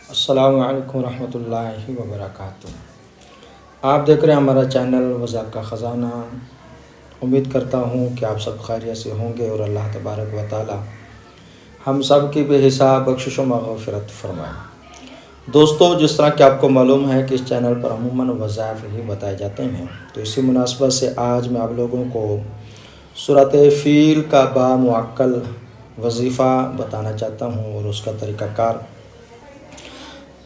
السلام علیکم ورحمۃ اللہ وبرکاتہ۔ آپ دیکھ رہے ہیں ہمارا چینل وضاحت کا خزانہ۔ امید کرتا ہوں کہ آپ سب خیریت سے ہوں گے اور اللہ تبارک و تعالی ہم سب کی بے حساب بخشش و مغفرت فرمائے۔ دوستو، جس طرح کہ آپ کو معلوم ہے کہ اس چینل پر عموماً وظائف ہی بتائے جاتے ہیں، تو اسی مناسبت سے آج میں آپ لوگوں کو سورۃ فیل کا بامعقل وظیفہ بتانا چاہتا ہوں اور اس کا طریقہ کار۔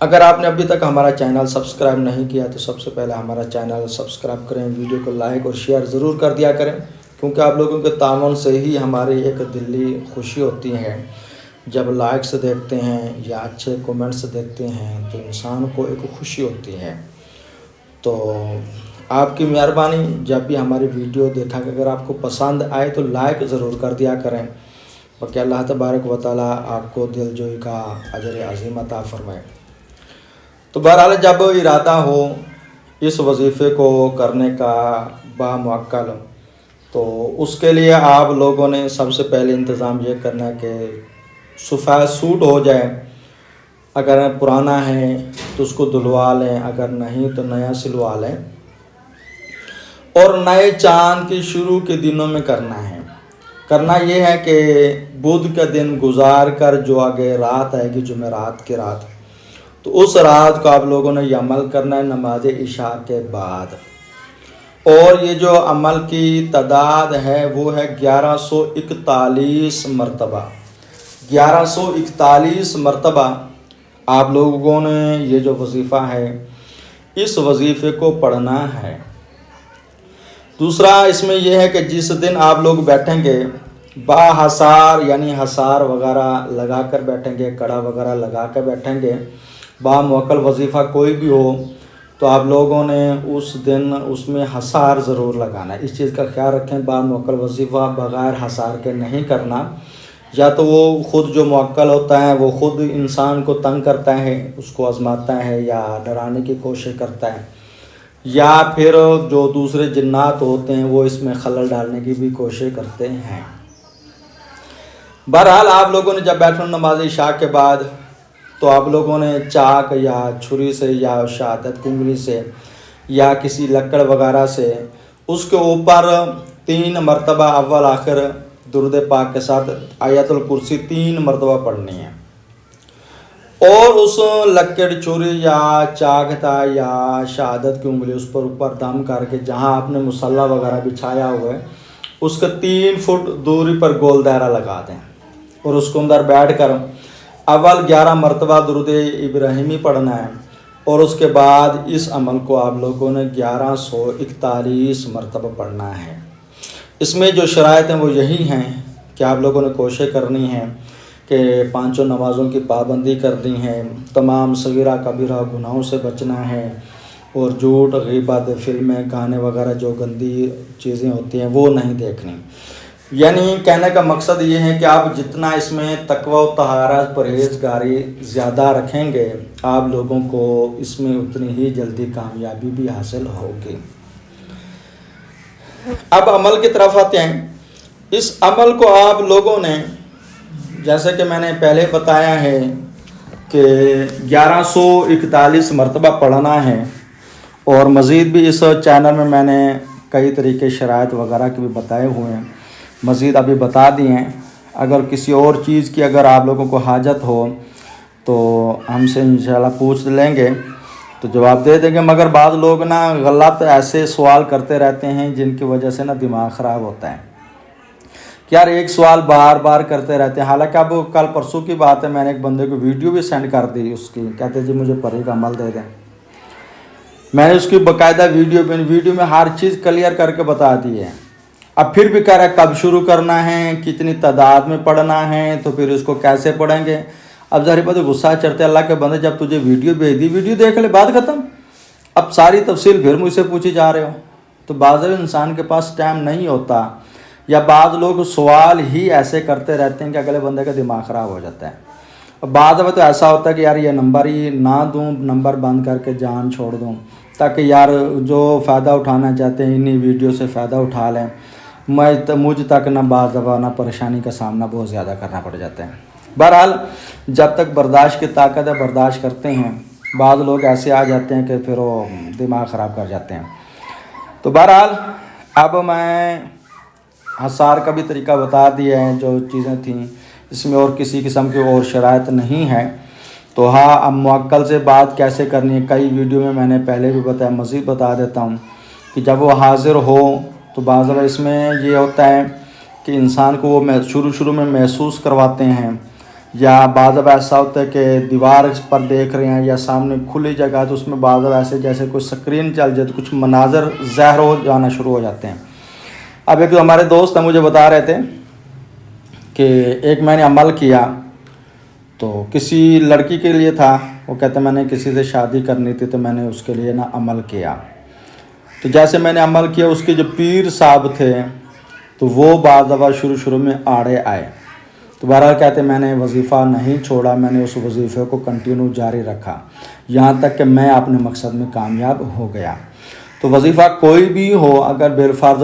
اگر آپ نے ابھی تک ہمارا چینل سبسکرائب نہیں کیا تو سب سے پہلے ہمارا چینل سبسکرائب کریں، ویڈیو کو لائک اور شیئر ضرور کر دیا کریں، کیونکہ آپ لوگوں کے تعاون سے ہی ہماری ایک دلی خوشی ہوتی ہے۔ جب لائکس دیکھتے ہیں یا اچھے کومنٹس دیکھتے ہیں تو انسان کو ایک خوشی ہوتی ہے۔ تو آپ کی مہربانی، جب بھی ہماری ویڈیو دیکھا کہ اگر آپ کو پسند آئے تو لائک ضرور کر دیا کریں، باقی اللہ تبارک و تعالی آپ کو دل جوئی کا اجر عظیم عطا فرمائے۔ تو بہرحال جب ارادہ ہو اس وظیفے کو کرنے کا بامعقل، تو اس کے لیے آپ لوگوں نے سب سے پہلے انتظام یہ کرنا ہے کہ سفید سوٹ ہو جائے، اگر پرانا ہے تو اس کو دھلوا لیں، اگر نہیں تو نیا سلوا لیں، اور نئے چاند کی شروع کے دنوں میں کرنا یہ ہے کہ بدھ کا دن گزار کر جو آگے رات آئے گی، جمعرات کی رات، تو اس رات کو آپ لوگوں نے یہ عمل کرنا ہے نماز عشاء کے بعد۔ اور یہ جو عمل کی تعداد ہے وہ ہے 1141 مرتبہ۔ 1141 مرتبہ آپ لوگوں نے یہ جو وظیفہ ہے اس وظیفے کو پڑھنا ہے۔ دوسرا اس میں یہ ہے کہ جس دن آپ لوگ بیٹھیں گے با حصار، یعنی حصار وغیرہ لگا کر بیٹھیں گے، کڑا وغیرہ لگا کر بیٹھیں گے، بامعقل وظیفہ کوئی بھی ہو تو آپ لوگوں نے اس دن اس میں حصار ضرور لگانا ہے۔ اس چیز کا خیال رکھیں، بامعقل وظیفہ بغیر حصار کے نہیں کرنا، یا تو وہ خود جو معقل ہوتا ہے وہ خود انسان کو تنگ کرتا ہے، اس کو آزماتا ہے یا ڈرانے کی کوشش کرتا ہے، یا پھر جو دوسرے جنات ہوتے ہیں وہ اس میں خلل ڈالنے کی بھی کوشش کرتے ہیں۔ بہرحال آپ لوگوں نے جب بیٹھنا نماز عشاء کے بعد تو آپ لوگوں نے چاک یا چھری سے یا شہادت کی انگلی سے یا کسی لکڑ وغیرہ سے اس کے اوپر 3 مرتبہ اول آخر درود پاک کے ساتھ آیت الکرسی 3 مرتبہ پڑھنی ہے، اور اس لکڑ، چھری یا چاک تھا یا شہادت کی انگلی اس پر اوپر دم کر کے جہاں آپ نے مصلی وغیرہ بچھایا ہوا ہے اس کے 3 فٹ دوری پر گول دائرہ لگا دیں، اور اس کے اندر بیٹھ کر اول 11 مرتبہ درود ابراہیمی پڑھنا ہے، اور اس کے بعد اس عمل کو آپ لوگوں نے 1141 مرتبہ پڑھنا ہے۔ اس میں جو شرائط ہیں وہ یہی ہیں کہ آپ لوگوں نے کوشش کرنی ہے کہ 5 نمازوں کی پابندی کرنی ہے، تمام صغیرہ کبیرہ گناہوں سے بچنا ہے، اور جھوٹ، غیبت، فلمیں، گانے وغیرہ جو گندی چیزیں ہوتی ہیں وہ نہیں دیکھنی۔ یعنی کہنے کا مقصد یہ ہے کہ آپ جتنا اس میں تقوی و طہارت، پرہیزگاری زیادہ رکھیں گے، آپ لوگوں کو اس میں اتنی ہی جلدی کامیابی بھی حاصل ہوگی۔ اب عمل کی طرف آتے ہیں۔ اس عمل کو آپ لوگوں نے، جیسے کہ میں نے پہلے بتایا ہے کہ 1141 مرتبہ پڑھنا ہے، اور مزید بھی اس چینل میں نے کئی طریقے شرائط وغیرہ کے بھی بتائے ہوئے ہیں، مزید ابھی بتا دیے ہیں۔ اگر کسی اور چیز کی اگر آپ لوگوں کو حاجت ہو تو ہم سے انشاءاللہ پوچھ لیں گے تو جواب دے دیں گے، مگر بعض لوگ نا غلط ایسے سوال کرتے رہتے ہیں جن کی وجہ سے نا دماغ خراب ہوتا ہے کہ یار ایک سوال بار بار کرتے رہتے ہیں۔ حالانکہ اب کل پرسوں کی بات ہے، میں نے ایک بندے کو ویڈیو بھی سینڈ کر دی اس کی، کہتے جی مجھے پری کا عمل دے دیں۔ میں نے اس کی باقاعدہ ویڈیو میں ہر چیز کلیئر کر کے بتا دی ہے۔ اب پھر بھی کہہ رہا ہے کب شروع کرنا ہے، کتنی تعداد میں پڑھنا ہے، تو پھر اس کو کیسے پڑھیں گے۔ اب ظاہر بات ہے غصہ چڑھتے اللہ کے بندے، جب تجھے ویڈیو بھیج دی، ویڈیو دیکھ لے، بات ختم۔ اب ساری تفصیل پھر مجھ سے پوچھی جا رہے ہو، تو بعض انسان کے پاس ٹائم نہیں ہوتا، یا بعض لوگ سوال ہی ایسے کرتے رہتے ہیں کہ اگلے بندے کا دماغ خراب ہو جاتا ہے۔ بعض وقت تو ایسا ہوتا ہے کہ یار یہ نمبر ہی نہ دوں، نمبر بند کر کے جان چھوڑ دوں، تاکہ یار جو فائدہ اٹھانا چاہتے ہیں انہی ویڈیو سے فائدہ اٹھا لیں۔ مجھ تک نہ بعض دفعہ نہ پریشانی کا سامنا بہت زیادہ کرنا پڑ جاتا ہے۔ بہرحال جب تک برداشت کی طاقت ہے برداشت کرتے ہیں. بعض لوگ ایسے آ جاتے ہیں کہ پھر وہ دماغ خراب کر جاتے ہیں. تو بہرحال اب میں حصار کا بھی طریقہ بتا دیا ہے. جو چیزیں تھیں اس میں اور کسی قسم کی اور شرائط نہیں ہے. تو ہاں اب موکل سے بات کیسے کرنی ہے کئی ویڈیو میں نے پہلے بھی بتایا, مزید بتا دیتا ہوں کہ جب وہ حاضر ہو تو بعض دفعہ اس میں یہ ہوتا ہے کہ انسان کو وہ شروع میں محسوس کرواتے ہیں, یا بعض دفعہ ایسا ہوتا ہے کہ دیوار پر دیکھ رہے ہیں یا سامنے کھلی جگہ ہے تو اس میں بعض دفعہ ایسے جیسے کوئی سکرین چل جائے تو کچھ مناظر ظاہر ہو جانا شروع ہو جاتے ہیں. اب ایک ہمارے دوست ہیں مجھے بتا رہے تھے کہ ایک میں نے عمل کیا تو کسی لڑکی کے لیے تھا. وہ کہتے میں نے کسی سے شادی کرنی تھی تو میں نے اس کے لیے عمل کیا. تو جیسے میں نے عمل کیا اس کے جو پیر صاحب تھے تو وہ بعض دفعہ شروع میں آڑے آئے. تو بہرحال کہتے میں نے وظیفہ نہیں چھوڑا, میں نے اس وظیفے کو کنٹینیو جاری رکھا یہاں تک کہ میں اپنے مقصد میں کامیاب ہو گیا. تو وظیفہ کوئی بھی ہو, اگر بالفرض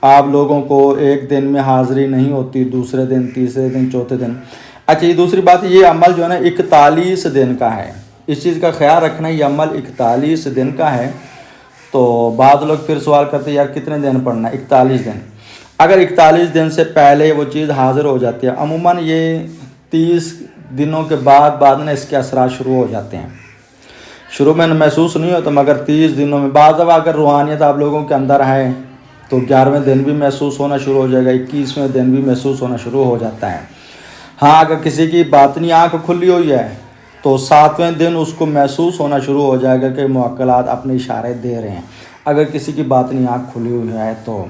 آپ لوگوں کو ایک دن میں حاضری نہیں ہوتی, دوسرے دن, تیسرے دن, چوتھے دن. اچھا یہ دوسری بات, یہ عمل جو ہے نا 41 دن کا ہے. اس چیز کا خیال رکھنا, یہ عمل 41 دن کا ہے. تو بعض لوگ پھر سوال کرتے ہیں یار کتنے دن پڑھنا ہے؟ 41 دن. اگر 41 دن سے پہلے وہ چیز حاضر ہو جاتی ہے, عموماً یہ 30 دنوں کے بعد اس کے اثرات شروع ہو جاتے ہیں. شروع میں محسوس نہیں ہوتا مگر 30 دنوں میں بعض دفعہ اگر روحانیت آپ لوگوں کے اندر ہے تو 11ویں دن بھی محسوس ہونا شروع ہو جائے گا, 21ویں دن بھی محسوس ہونا شروع ہو جاتا ہے. ہاں اگر کسی کی باطنی آنکھ کھلی ہوئی ہے تو 7ویں دن اس کو محسوس ہونا شروع ہو جائے گا کہ موکلات اپنے اشارے دے رہے ہیں. اگر کسی کی باطنی آنکھ کھلی ہوئی ہے تو,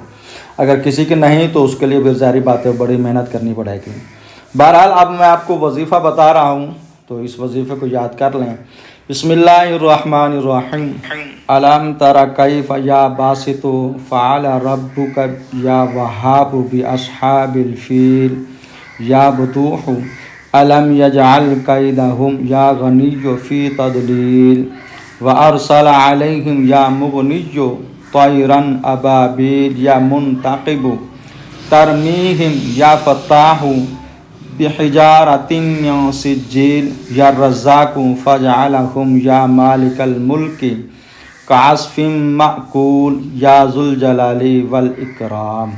اگر کسی کی نہیں تو اس کے لیے بھی ظاہری بات ہے بڑی محنت کرنی پڑے گی. بہرحال اب میں آپ کو وظیفہ بتا رہا ہوں تو اس وظیفے کو یاد کر لیں. بسم اللہ الرحمن الرحیم. الم تر کیف یا باسط فعل ربک یا وہاب باصحاب الفیل یا بطوح الم یجعل کیدہم یا غنی فی تضلیل وارسل علیہم یا مغنی طیرا ابابیل یا منتقب ترمیہم یا فتاح بحجارۃ من سجیل یا رزاق فجعلہم یا مالک الملک کعصف مأکول یا ذو الجلال والاکرام.